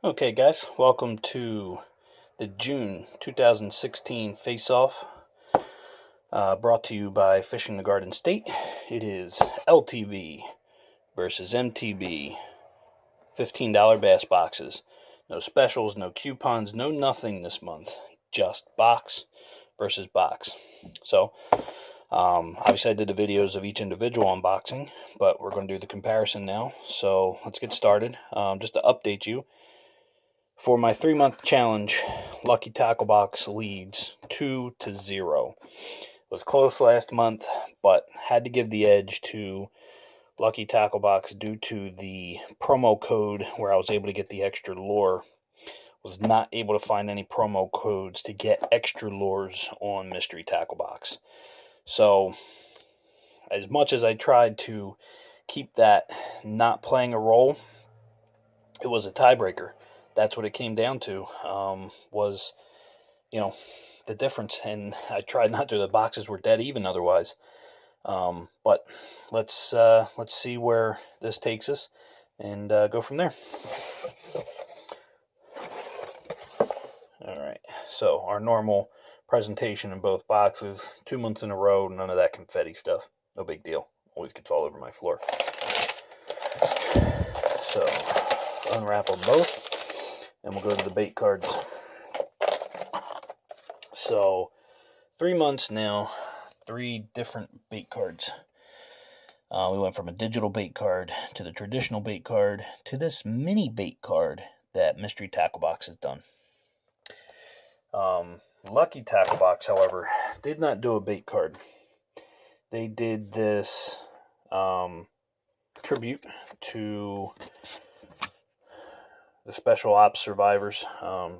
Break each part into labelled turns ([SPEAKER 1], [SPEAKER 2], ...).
[SPEAKER 1] Okay, guys, welcome to the June 2016 Face-Off, brought to you by Fishing the Garden State. It is LTB versus MTB, $15 bass boxes. No specials, no coupons, no nothing this month. Just box versus box. So, obviously I did the videos of each individual unboxing, but we're going to do the comparison now. So, let's get started. Just to update you, for my 3-month challenge, Lucky Tackle Box leads 2-0. It was close last month, but had to give the edge to Lucky Tackle Box due to the promo code where I was able to get the extra lure. Was not able to find any promo codes to get extra lures on Mystery Tackle Box. So, as much as I tried to keep that not playing a role, it was a tiebreaker. That's what it came down to, was, the difference. And I tried not to. The boxes were dead even otherwise. But let's see where this takes us and go from there. All right. So our normal presentation in both boxes. 2 months in a row. None of that confetti stuff. No big deal. Always gets all over my floor. So unwrap them both. And we'll go to the bait cards. So, 3 months now, 3 different bait cards. We went from a digital bait card to the traditional bait card to this mini bait card that Mystery Tackle Box has done. Lucky Tackle Box, however, did not do a bait card. They did this tribute to the Special Ops survivors.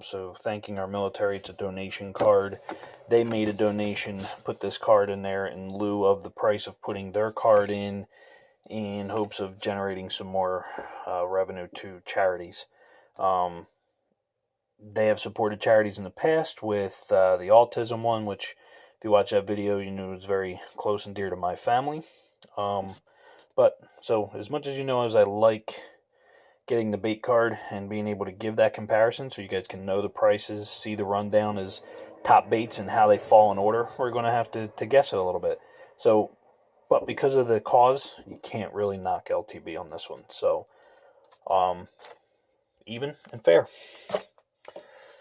[SPEAKER 1] So thanking our military. It's a donation card. They made a donation, put this card in there in lieu of the price of putting their card in hopes of generating some more revenue to charities. They have supported charities in the past with the autism one, which if you watch that video, you knew was very close and dear to my family. But so as much as as I like getting the bait card and being able to give that comparison so you guys can know the prices, see the rundown as top baits and how they fall in order, we're going to have to guess it a little bit. So, but because of the cause, you can't really knock LTB on this one. So, even and fair.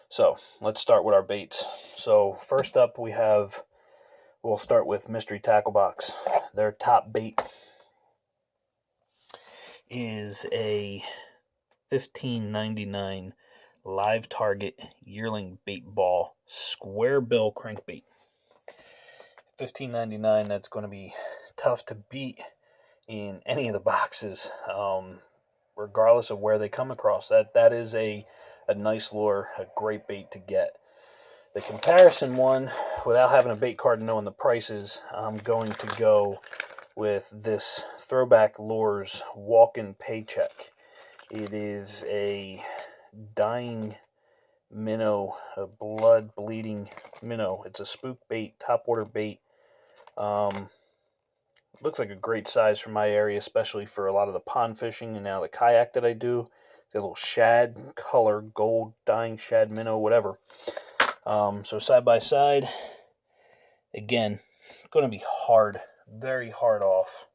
[SPEAKER 1] So, let's start with our baits. So, first up we'll start with Mystery Tackle Box. Their top bait is a $15.99 live target yearling bait ball square bill crankbait. $15.99, that's going to be tough to beat in any of the boxes, regardless of where they come across. That is a nice lure, a great bait to get. The comparison one, without having a bait card and knowing the prices, I'm going to go with this Throwback Lures Walk-In Paycheck. It is a dying minnow, a blood-bleeding minnow. It's a spook bait, top water bait. Looks like a great size for my area, especially for a lot of the pond fishing and now the kayak that I do. It's a little shad color, gold dying shad minnow, whatever. So side by side, again, going to be hard, very hard off.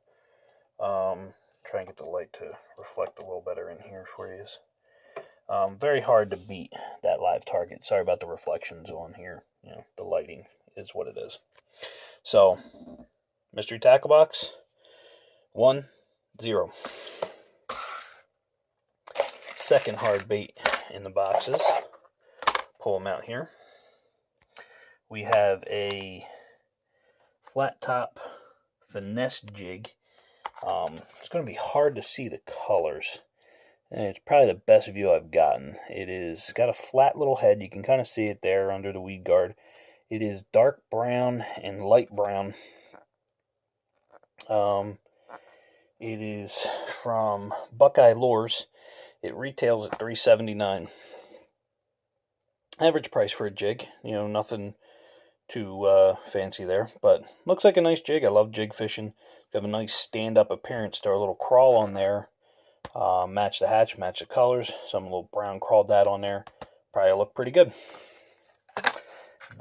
[SPEAKER 1] Try and get the light to reflect a little better in here for you. Very hard to beat that live target. Sorry about the reflections on here. The lighting is what it is. So, Mystery Tackle Box, 1-0. Second hard bait in the boxes. Pull them out here. We have a flat top finesse jig. It's going to be hard to see the colors. And it's probably the best view I've gotten. It's got a flat little head. You can kind of see it there under the weed guard. It is dark brown and light brown. It is from Buckeye Lures. It retails at $3.79. Average price for a jig. Nothing too fancy there, but looks like a nice jig. I love jig fishing. They have a nice stand-up appearance. They're a little crawl on there. Match the hatch, match the colors. Some little brown crawdad on there. Probably look pretty good.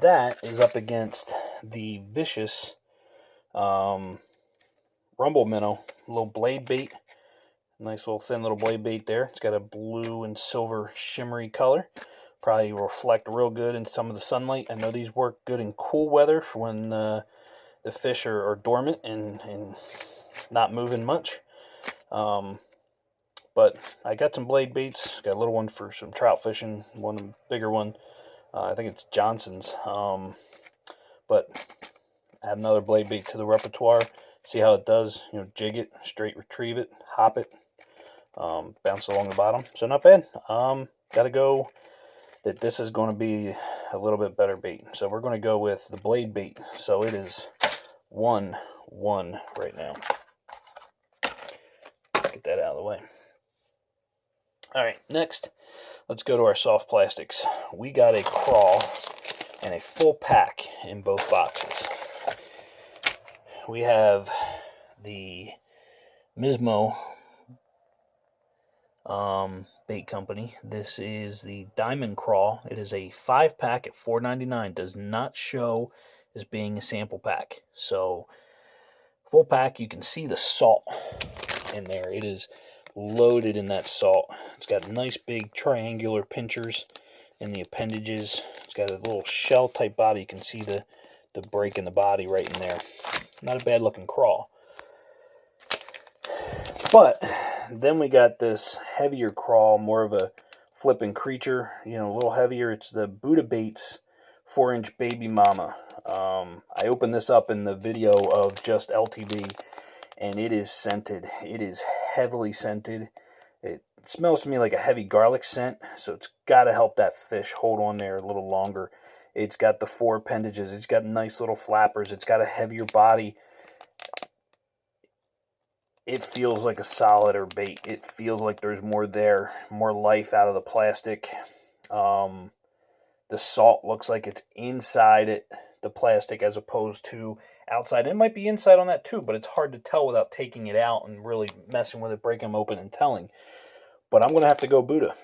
[SPEAKER 1] That is up against the Vicious Rumble Minnow, little blade bait. Nice little thin little blade bait there. It's got a blue and silver shimmery color. Probably reflect real good in some of the sunlight. I know these work good in cool weather for when the fish are dormant and not moving much. But I got some blade baits. Got a little one for some trout fishing, one bigger one. I think it's Johnson's. But add another blade bait to the repertoire. See how it does. Jig it, straight retrieve it, hop it, bounce along the bottom. So not bad. Got to go that this is going to be a little bit better bait. So we're going to go with the blade bait. So it is 1-1 right now. Get that out of the way. All right, next, let's go to our soft plastics. We got a crawl and a full pack in both boxes. We have the Mismo bait company. This is the Diamond Crawl. It is a 5-pack at $4.99. Does not show as being a sample pack. So, full pack, you can see the salt in there. It is loaded in that salt. It's got nice big triangular pinchers in the appendages. It's got a little shell type body. You can see the break in the body right in there. Not a bad looking crawl. But then we got this heavier crawl, more of a flipping creature, a little heavier. It's the Buddha Baits 4-inch Baby Mama. I opened this up in the video of just LTB, and it is scented. It is heavily scented. It smells to me like a heavy garlic scent, so it's got to help that fish hold on there a little longer. It's got the 4 appendages. It's got nice little flappers. It's got a heavier body. It feels like a solider bait. It feels like there's more there, more life out of the plastic. The salt looks like it's inside the plastic as opposed to outside. It might be inside on that too, but it's hard to tell without taking it out and really messing with it, breaking them open and telling. But I'm going to have to go Buddha.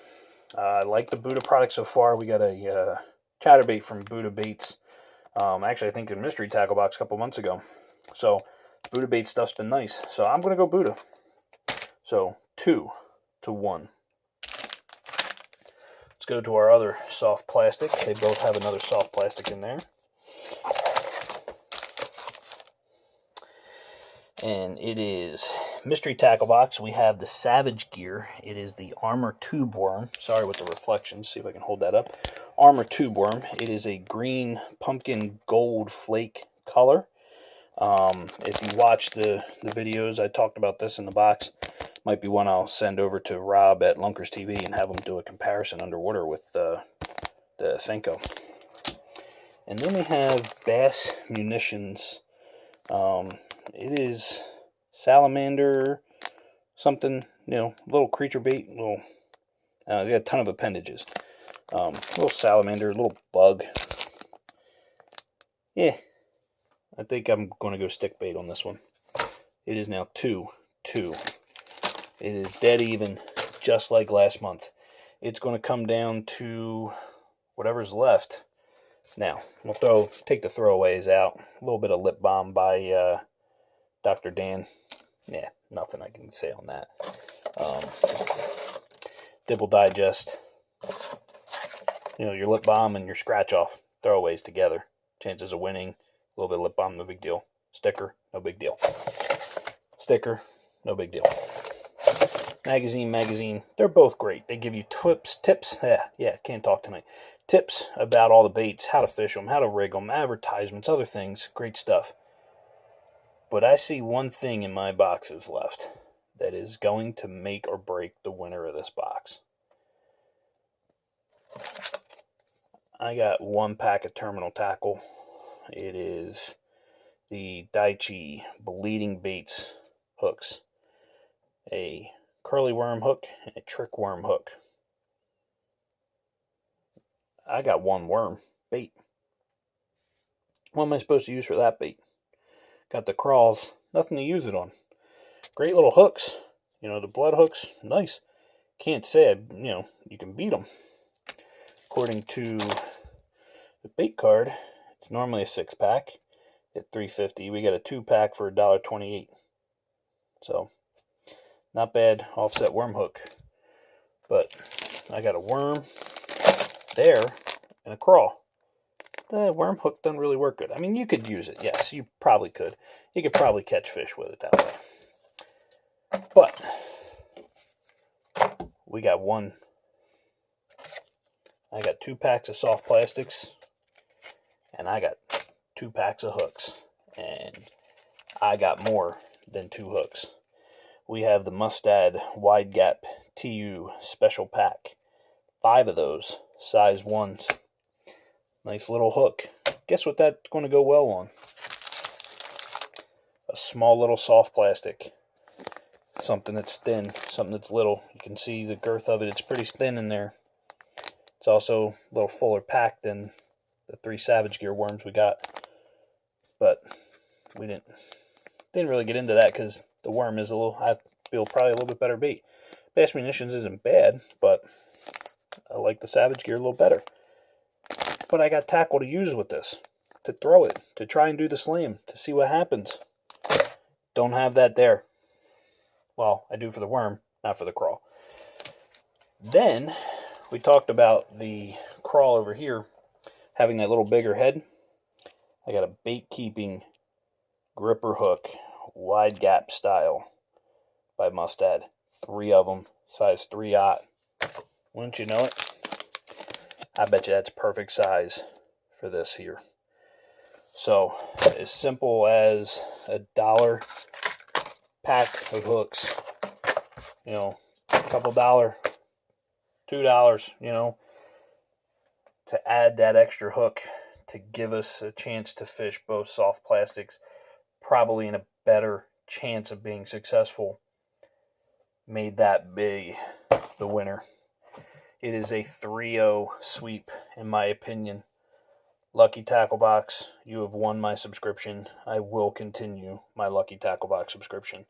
[SPEAKER 1] I like the Buddha product so far. We got a chatterbait from Buddha Baits. Actually, I think in Mystery Tackle Box a couple months ago. So, Buddha Bait stuff's been nice. So, I'm going to go Buddha. So, 2-1. Let's go to our other soft plastic. They both have another soft plastic in there. And it is Mystery Tackle Box. We have the Savage Gear. It is the Armor Tube Worm. Sorry with the reflections. See if I can hold that up. Armor Tube Worm. It is a green pumpkin gold flake color. If you watch the videos, I talked about this in the box. Might be one I'll send over to Rob at Lunkers TV and have him do a comparison underwater with the Senko. And then we have Bass Munitions. It is salamander, something, little creature bait, it's got a ton of appendages. Little salamander, little bug. Yeah, I think I'm going to go stick bait on this one. It is now 2-2. It is dead even, just like last month. It's going to come down to whatever's left. Now, we'll take the throwaways out. A little bit of lip balm by Dr. Dan. Yeah, nothing I can say on that. Dibble Digest. Your lip balm and your scratch off. Throwaways together. Chances of winning. A little bit of lip balm, no big deal. Sticker, no big deal. Sticker, no big deal. Magazine. They're both great. They give you tips. Can't talk tonight. Tips about all the baits, how to fish them, how to rig them, advertisements, other things. Great stuff. But I see one thing in my boxes left that is going to make or break the winner of this box. I got 1 pack of Terminal Tackle. It is the Daichi Bleeding Baits hooks. A curly worm hook and a trick worm hook. I got 1 worm bait. What am I supposed to use for that bait? Got the crawls, nothing to use it on. Great little hooks. You know, the blood hooks, nice. Can't say, you can beat them. According to the bait card, it's normally a 6-pack at $3.50. We got a 2-pack for $1.28. So, not bad offset worm hook. But I got a worm there and a crawl. The worm hook doesn't really work good. I mean, you could use it. Yes, you probably could. You could probably catch fish with it that way. But we got one. I got 2 packs of soft plastics, and I got 2 packs of hooks, and I got more than 2 hooks. We have the Mustad Wide Gap TU Special Pack. 5 of those, size 1s. Nice little hook. Guess what that's going to go well on? A small little soft plastic. Something that's thin, something that's little. You can see the girth of it. It's pretty thin in there. It's also a little fuller packed than the 3 Savage Gear worms we got. But we didn't really get into that because the worm is I feel probably a little bit better bait. Bass Munitions isn't bad, but I like the Savage Gear a little better. But I got tackle to use with this, to throw it, to try and do the slam, to see what happens. Don't have that there. Well, I do for the worm, not for the crawl. Then we talked about the crawl over here having that little bigger head. I got a bait keeping gripper hook, wide gap style by Mustad. 3 of them, size 3/0. Wouldn't you know it? I bet you that's perfect size for this here. So, as simple as $1 pack of hooks. A couple $2, to add that extra hook to give us a chance to fish both soft plastics, probably in a better chance of being successful, made that be the winner. It is a 3-0 sweep, in my opinion. Lucky Tackle Box, you have won my subscription. I will continue my Lucky Tackle Box subscription.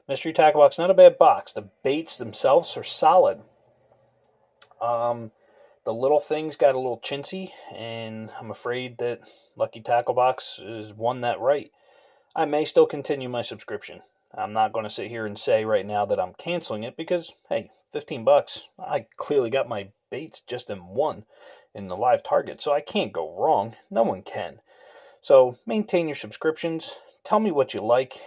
[SPEAKER 1] Mystery Tackle Box, not a bad box. The baits themselves are solid. The little things got a little chintzy, and I'm afraid that Lucky Tackle Box has won that right. I may still continue my subscription. I'm not going to sit here and say right now that I'm canceling it because, hey, $15. I clearly got my baits just in one in the live target, so I can't go wrong. No one can. So maintain your subscriptions. Tell me what you like.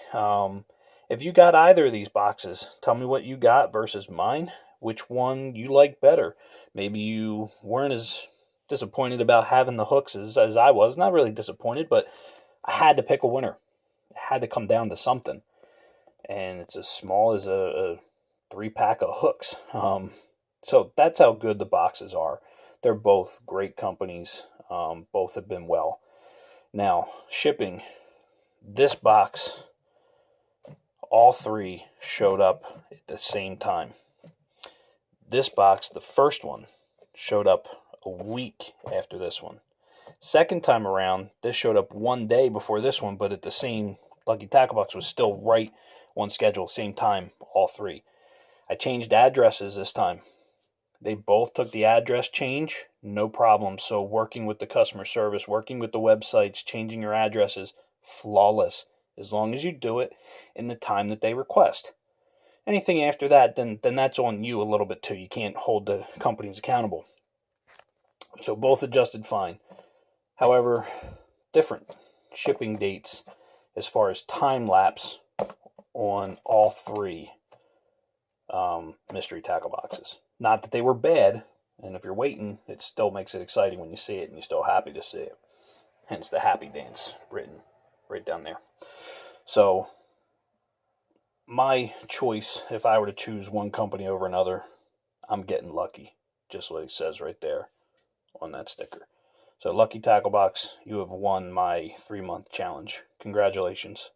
[SPEAKER 1] If you got either of these boxes, tell me what you got versus mine. Which one you like better. Maybe you weren't as disappointed about having the hooks as I was. Not really disappointed, but I had to pick a winner. It had to come down to something. And it's as small as a 3-pack of hooks. So that's how good the boxes are. They're both great companies. Both have been well. Now, shipping. This box, all 3 showed up at the same time. This box, the first one, showed up a week after this one. Second time around, this showed up 1 day before this one, but at the same Lucky Tackle Box was still right on schedule, same time, all 3. I changed addresses this time. They both took the address change, no problem. So working with the customer service, working with the websites, changing your addresses, flawless. As long as you do it in the time that they request. Anything after that, then that's on you a little bit too. You can't hold the companies accountable. So both adjusted fine. However, different shipping dates as far as time lapse on all 3 mystery tackle boxes. Not that they were bad, and if you're waiting, it still makes it exciting when you see it, and you're still happy to see it. Hence the happy dance written right down there. So, my choice, if I were to choose one company over another, I'm getting lucky. Just what it says right there on that sticker. So, Lucky Tackle Box, you have won my 3-month challenge. Congratulations.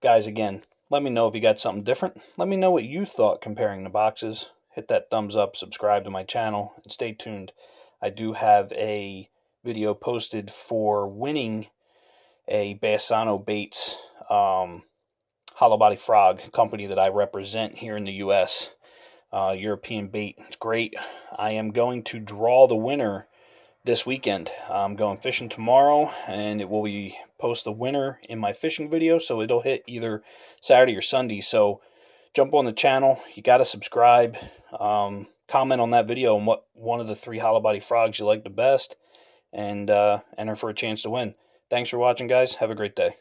[SPEAKER 1] Guys, again, let me know if you got something different. Let me know what you thought comparing the boxes. Hit that thumbs up, subscribe to my channel, and stay tuned. I do have a video posted for winning a Bassano Baits hollow body frog company that I represent here in the U.S. European bait. It's great. I am going to draw the winner this weekend. I'm going fishing tomorrow, and it will be post the winner in my fishing video, so it'll hit either Saturday or Sunday. So jump on the channel. You got to subscribe. Comment on that video on what one of the 3 hollow body frogs you like the best, and enter for a chance to win. Thanks for watching, guys. Have a great day.